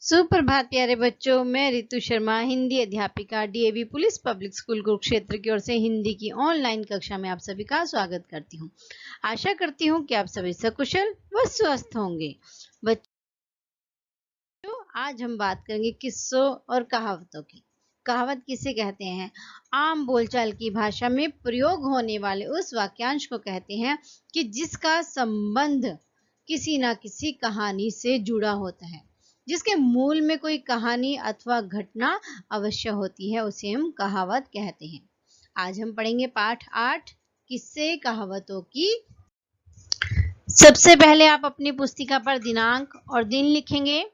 सुप्रभात प्यारे बच्चों, मैं रितु शर्मा हिंदी अध्यापिका DAV police public school Kurukshetra की ओर से हिंदी की ऑनलाइन कक्षा में आप सभी का स्वागत करती हूँ। आशा करती हूँ कि आप सभी सकुशल व स्वस्थ होंगे। बच्चों, आज हम बात करेंगे किस्सों और कहावतों की। कहावत किसे कहते हैं? आम बोलचाल की भाषा में प्रयोग होने वाले उस वाक्यांश को कहते हैं कि जिसका संबंध किसी न किसी कहानी से जुड़ा होता है, जिसके मूल में कोई कहानी अथवा घटना अवश्य होती है, उसे हम कहावत कहते हैं। आज हम पढ़ेंगे पाठ 8 किस्से कहावतों की। सबसे पहले आप अपनी पुस्तिका पर दिनांक और दिन लिखेंगे।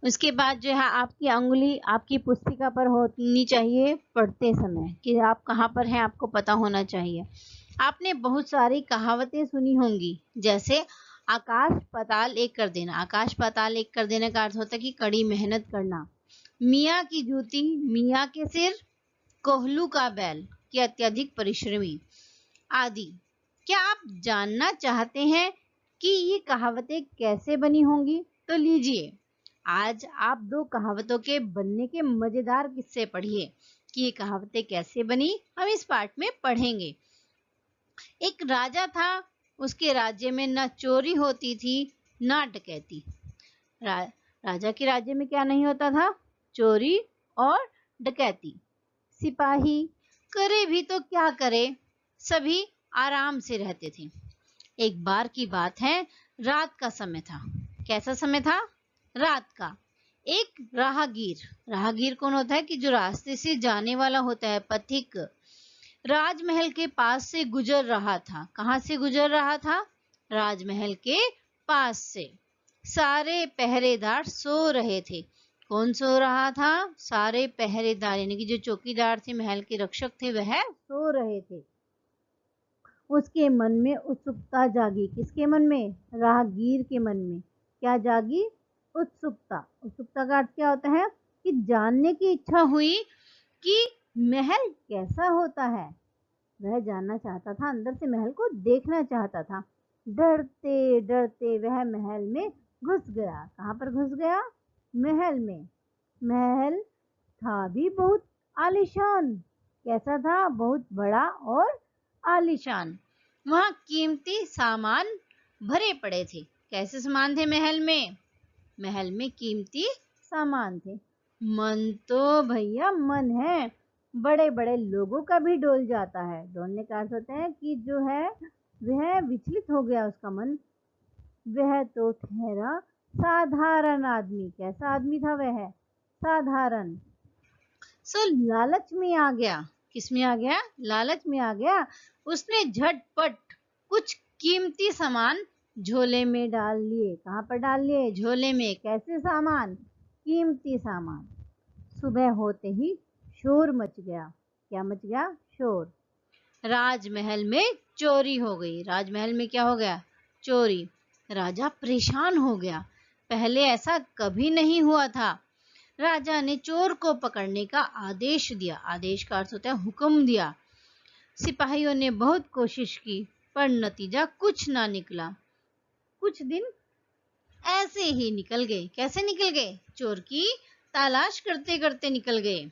उसके बाद जो है आपकी अंगुली आपकी पुस्तिका पर होनी चाहिए पढ़ते समय कि आप कहाँ पर हैं, आपको पता होना चाहिए। आपने बहुत सारी कहावतें सुनी होंगी, जैसे आकाश पाताल एक कर देना। आकाश पाताल एक कर देने का अर्थ होता है कि कड़ी मेहनत करना। मियाँ की जूती मियाँ के सिर, कोहलू का बैल कि अत्यधिक परिश्रमी आदि। क्या आप जानना चाहते हैं कि ये कहावतें कैसे बनी होंगी? तो लीजिए, आज आप दो कहावतों के बनने के मजेदार किस्से पढ़िए कि ये कहावतें कैसे बनी, हम इस पाठ में पढ़ेंगे। एक राजा था, उसके राज्य में न चोरी होती थी न डकैती। राजा के राज्य में क्या नहीं होता था? चोरी और डकैती। सिपाही करे भी तो क्या करे, सभी आराम से रहते थे। एक बार की बात है, रात का समय था। कैसा समय था? रात का। एक राहगीर कौन होता है? कि जो रास्ते से जाने वाला होता है, पथिक, राजमहल के पास से गुजर रहा था। कहाँ से गुजर रहा था? राजमहल के पास से। सारे पहरेदार सो रहे थे। कौन सो रहा था? सारे पहरेदार, यानी कि जो चौकीदार थे, महल के रक्षक थे, वह सो रहे थे। उसके मन में उत्सुकता जागी। किसके मन में? राहगीर के मन में क्या जागी? उत्सुकता। उत्सुकता का अर्थ क्या होता है? कि जानने की इच्छा हुई कि महल कैसा होता है। वह जानना चाहता था, अंदर से महल को देखना चाहता था। डरते डरते वह महल में घुस गया। कहाँ पर घुस गया? महल में। महल था भी बहुत आलीशान। कैसा था? बहुत बड़ा और आलीशान। वहाँ कीमती सामान भरे पड़े थे। कैसे सामान थे महल में? महल में कीमती सामान थे। मन तो भैया मन है, बड़े बड़े लोगों का भी डोल जाता है। डोलने का अर्थ होता है कि जो है वह विचलित हो गया उसका मन। वह तो ठहरा साधारण आदमी। कैसा आदमी था वह? साधारण। सो लालच में आ गया। किस में आ गया? लालच में आ गया। उसने झटपट कुछ कीमती सामान झोले में डाल लिए। कहाँ पर डाल लिए? झोले में। कैसे सामान? कीमती सामान। सुबह होते ही शोर मच गया। क्या मच गया? शोर। राजमहल में चोरी हो गई। राजमहल में क्या हो गया? चोरी। राजा परेशान हो गया। पहले ऐसा कभी नहीं हुआ था। राजा ने चोर को पकड़ने का आदेश दिया। आदेश का अर्थ होता है हुक्म दिया। सिपाहियों ने बहुत कोशिश की, पर नतीजा कुछ ना निकला। कुछ दिन ऐसे ही निकल गए। कैसे निकल गए? चोर की तलाश करते करते निकल गए।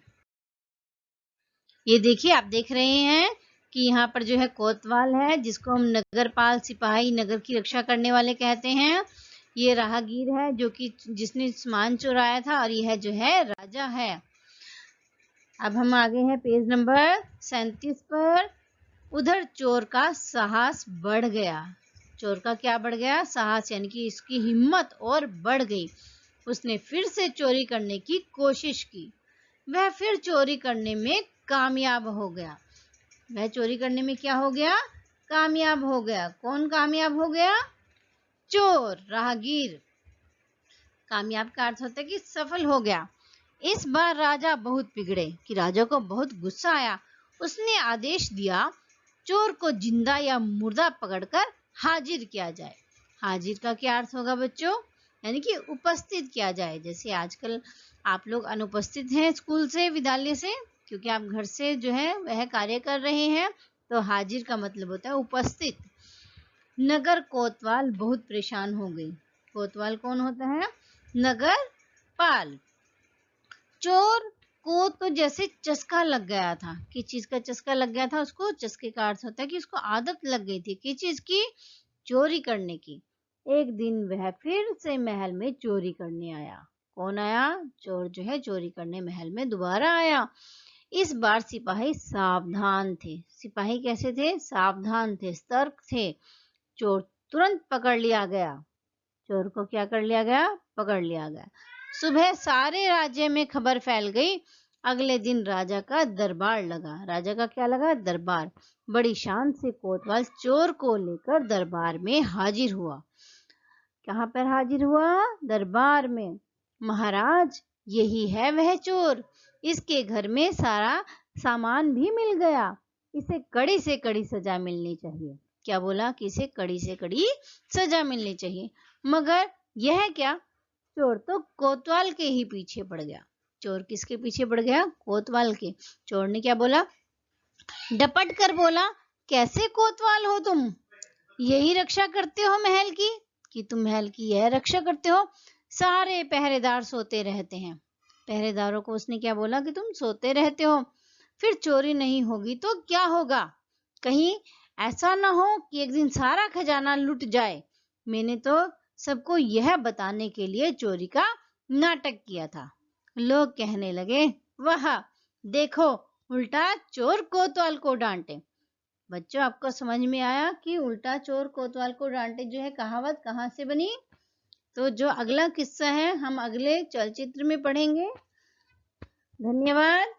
ये देखिए, आप देख रहे हैं कि यहाँ पर जो है कोतवाल है, जिसको हम नगरपाल, सिपाही, नगर की रक्षा करने वाले कहते हैं। ये राहगीर है जो कि जिसने सामान चुराया था, और यह जो है राजा है। अब हम आगे हैं पेज नंबर 37 पर। उधर चोर का साहस बढ़ गया। चोर का क्या बढ़ गया? साहस, यानी कि इसकी हिम्मत और बढ़ गई। उसने फिर से चोरी करने की कोशिश की। वह फिर चोरी करने में कामयाब हो गया। वह चोरी करने में क्या हो गया? कामयाब हो गया। कौन कामयाब हो गया? चोर, राहगीर। कामयाब का अर्थ होता है कि सफल हो गया। इस बार राजा बहुत बिगड़े कि राजा को बहुत गुस्सा आया। उसने आदेश दिया, चोर को जिंदा या मुर्दा पकड़कर हाजिर किया जाए। हाजिर का क्या अर्थ होगा बच्चों? यानी कि उपस्थित किया जाए। जैसे आजकल आप लोग अनुपस्थित हैं स्कूल से, विद्यालय से, क्योंकि आप घर से जो है वह कार्य कर रहे हैं, तो हाजिर का मतलब होता है उपस्थित। नगर कोतवाल बहुत परेशान हो गई। कोतवाल कौन होता है? नगर पाल। चोर को तो जैसे चस्का लग गया था, किस चीज का चस्का लग गया था उसको, चस्के का अर्थ होता है कि उसको आदत लग गई थी किस चीज की, चोरी करने की। एक दिन वह फिर से महल में चोरी करने आया। कौन आया? चोर जो है चोरी करने महल में दोबारा आया। इस बार सिपाही सावधान थे। सिपाही कैसे थे? सावधान थे, सतर्क थे। चोर तुरंत पकड़ लिया गया। चोर को क्या कर लिया गया? पकड़ लिया गया। सुबह सारे राज्य में खबर फैल गई। अगले दिन राजा का दरबार लगा। राजा का क्या लगा? दरबार। बड़ी शान से कोतवाल चोर को लेकर दरबार में हाजिर हुआ। कहाँ पर हाजिर हुआ? दरबार में। महाराज, यही है वह चोर। इसके घर में सारा सामान भी मिल गया। इसे कड़ी से कड़ी सजा मिलनी चाहिए। क्या बोला? कि इसे कड़ी से कड़ी सजा मिलनी चाहिए। मगर यह क्या? चोर तो कोतवाल के ही पीछे पड़ गया। चोर किसके पीछे पड़ गया? कोतवाल के। चोर ने क्या बोला? डपट कर बोला, कैसे कोतवाल हो तुम? यही रक्षा करते हो महल की? कि तुम महल की यह रक्षा करते हो? सारे पहरेदार सोते रहते हैं। पहरेदारों को उसने क्या बोला? कि तुम सोते रहते हो, फिर चोरी नहीं होगी तो क्या होगा? कहीं ऐसा ना हो कि एक दिन सारा खजाना लुट जाए। मैंने तो सबको यह बताने के लिए चोरी का नाटक किया था। लोग कहने लगे, वाह देखो, उल्टा चोर कोतवाल को डांटे। बच्चों, आपको समझ में आया कि उल्टा चोर कोतवाल को डांटे जो है कहावत कहाँ से बनी? तो जो अगला किस्सा है हम अगले चलचित्र में पढ़ेंगे। धन्यवाद।